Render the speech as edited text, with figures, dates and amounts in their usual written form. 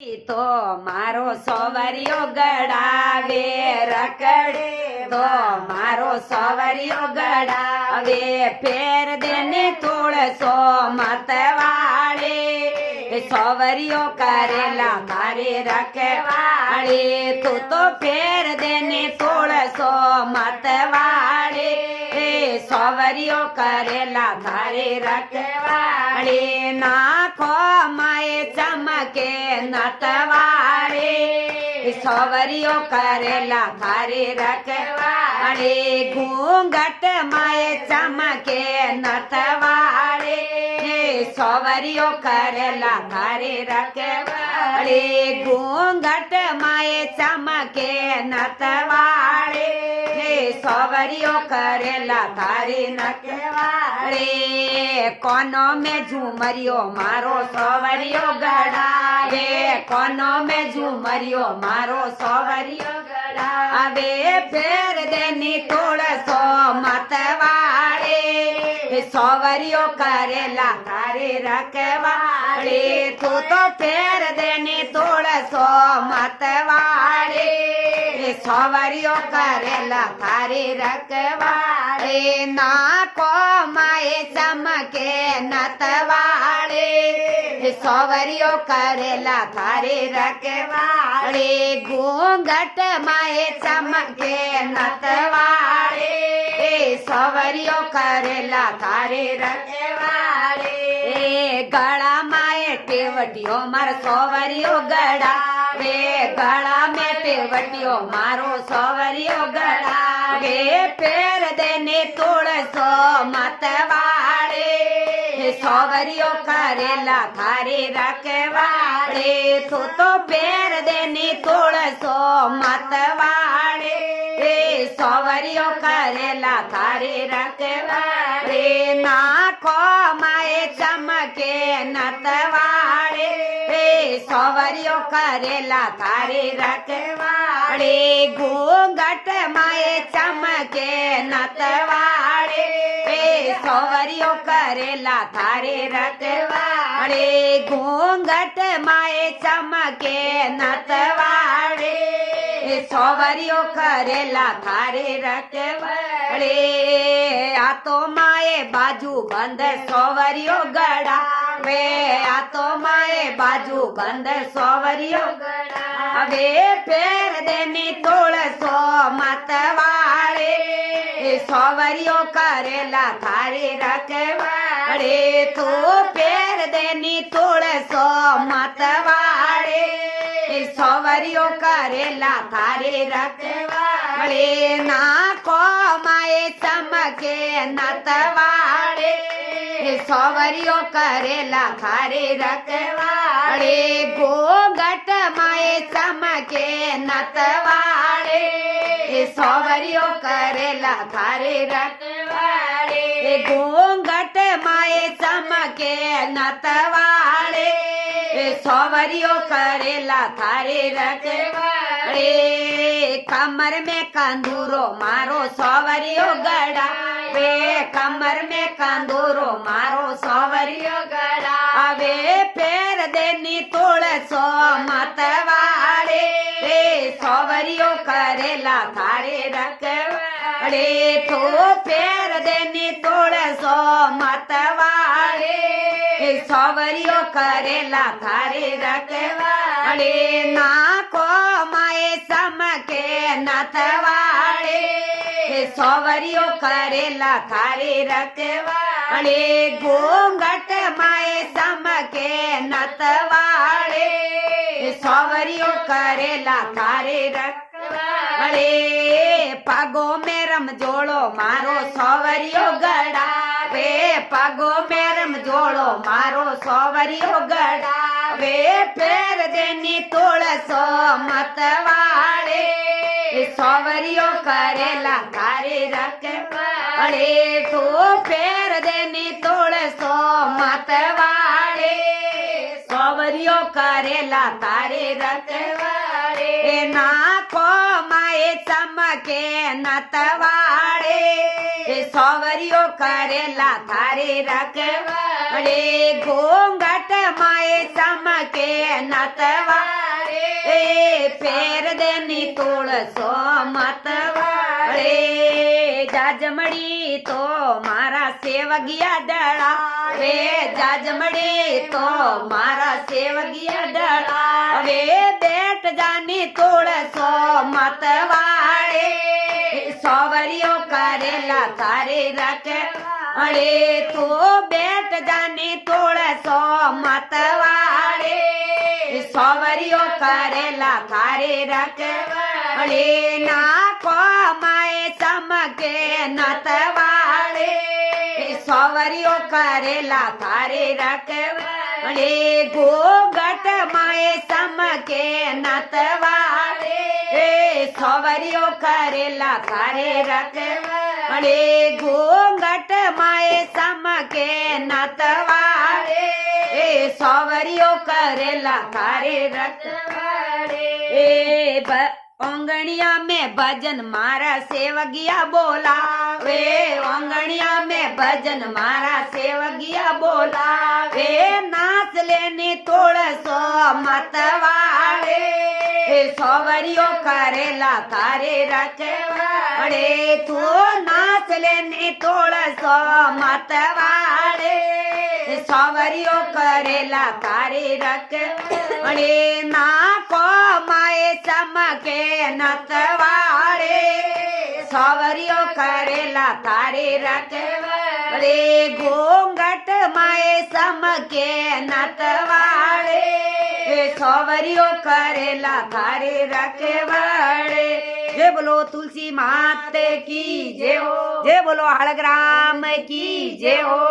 તો મારો સોવરિયો ગડાવે રખડે તો મારો સોવરિયો ગડાવે ફેર દેને થોડસો મતવાળે સોવરિયો કરેલા મારે રખવાળે તું તો ફેર દેને થોડસો મતવાળે સોવરિયો કરેલા તારે રખવાળે નાખો માએ ચમકે નટવાળે સોવરિયો કરેલા તારે રખવાળે ઘૂંઘટ માએ ચમકે નટવાળે સોવરિયો કરેલા તારે રખવાળે ઘૂંઘટ માએ ચમકે નટવાળે સોવરિયો કરેલા તારે નટવાળે કોનો મેં ઝુમરિયો મારો સોવરિયો ગડાવે કોનો મેં ઝુમરિયો મારો સોવરિયો ગડાવે ફેર દેની થોડસો મતવાળે સોવરિયો કરેલા તારે રખવાળે તું તો ફેર દેની થોડસો મતવાળે સોવરિયો કરેલા તારે રખવાળે નાખો માએ ચમકે નતવાળે સોવરિયો કરેલા તારે રખવાળે ઘૂંઘટ માએ ચમકે નતવાળે સોવરિયો કરેલા તારે રખવાળે ગળા માએ ટેવટિયો મારો સોવરિયો ગડાવે ગળા મેં ટેવટિયો મારો સોવરિયો ગડાવે ફેર દેને થોડસો મતવાળે સોવરિયો કરેલા તારે રખવાળે તું તો ફેર દેને થોડસો મતવાળે સોવરિયો કરેલા તારે રખવાળે નાખો માએ ચમકે નતવાળે સોવરિયો કરેલા તારે રખવાળે ઘૂંઘટ માએ ચમકે નતવાળે સોવરિયો કરેલા તારે રખવાળે ઘૂંઘટ માએ ચમકે નતવાળે સોવરિયો કરેલા તારે રખવાળે આ તો માએ બાજુ બંધ સોવરિયો ગડાવે આ તો માએ બાજુ બંધ સોવરિયો ગડાવે ફેર દેની થોડસો મતવાળે સોવરિયો કરેલા તારે રખવાળે તું ફેર દેની થોડસો મતવાળે સોવરિયો કરેલા તારે રખવાળે નાખો માએ ચમકે નતવાળે સોવરિયો કરેલા તારે રખવાળે ઘૂંઘટ માએ ચમકે નતવાળે સોવરિયો કરેલા તારે રખવાળે ઘૂંઘટ માએ ચમકે નતવાળે સોવરિયો કરેલા તારે રખવાળે કમર મેં કંદૂરો મારો સોવરિયો ગડાવે કમર મેં કંદૂરો મારો સોવરિયો ગડાવે ફેર દેની થોડસો મતવાળે સોવરિયો કરેલા તારે રખવાળે તો ફેર દેની થોડસો મતવાળે સોવરિયો કરેલા તારે રખવાળે નાખો માએ ચમકે નતવાળે સોવરિયો કરેલા તારે રખવાળે ઘૂંઘટ માએ ચમકે નતવાળે સોવરિયો કરેલા તારે રખવાળે પગો મેં રમજોળો મારો સોવરિયો ગડાવે પગો મેં રમજોળો મારો સોવરિયો ગડાવે ફેર દેની થોડસો મતવાળે સોવરિયો કરેલા તારે રખવાળે તું ફેર દેની થોડસો મતવાળે સોવરિયો કરેલા તારે રખવાળે નાખો માએ ચમકે નતવાળે સોવરિયો કરેલા થારે રખવાડે ઘોંઘટ માએ સમકે નતવાડે ફેર દેની તુળસો મતવાડે જાજમડી તો મારા સેવગિયા ડળાવે જાજમડી તો મારા સેવગિયા ડળાવે બેટ જાની તુળસો મતવાડે સોવરિયો કરેલા તારે રખવાડે તો બેટ જાની તુળસો મતવાડે સોવરિયો કરેલા તારે રખવાડે નાખો માએ સમકે નતવાડે સોવરિયો કરેલા તારે રખવાડે ઘોઘટ માએ સમકે નતવાડે સોવરિયો કરેલા તારે રખવાડે ઘોઘટ માએ સમકે નતવાડે સોવરિયો કરેલા તારે રખવાડે ઓંગણિયા में भजन मारा सेवगिया बोलावे ओंगणिया में भजन मारा सेवगिया बोलावे नाच लेनी तोड़सो मतवाड़े सोवरियो करेला तारे रखवाड़े तू नाच लेनी तोड़सो मतवाड़े सोवरियो करेला तारे रखवाड़े नाको माए समके नतवाड़े सोवरियो करेला तारे रखवाड़े घोंघट माए समके नतवाड़े सोवरियो करेला तारे रखवाड़े जय बोलो तुलसी माते की जय हो जय बोलो हड़ग्राम की जय हो।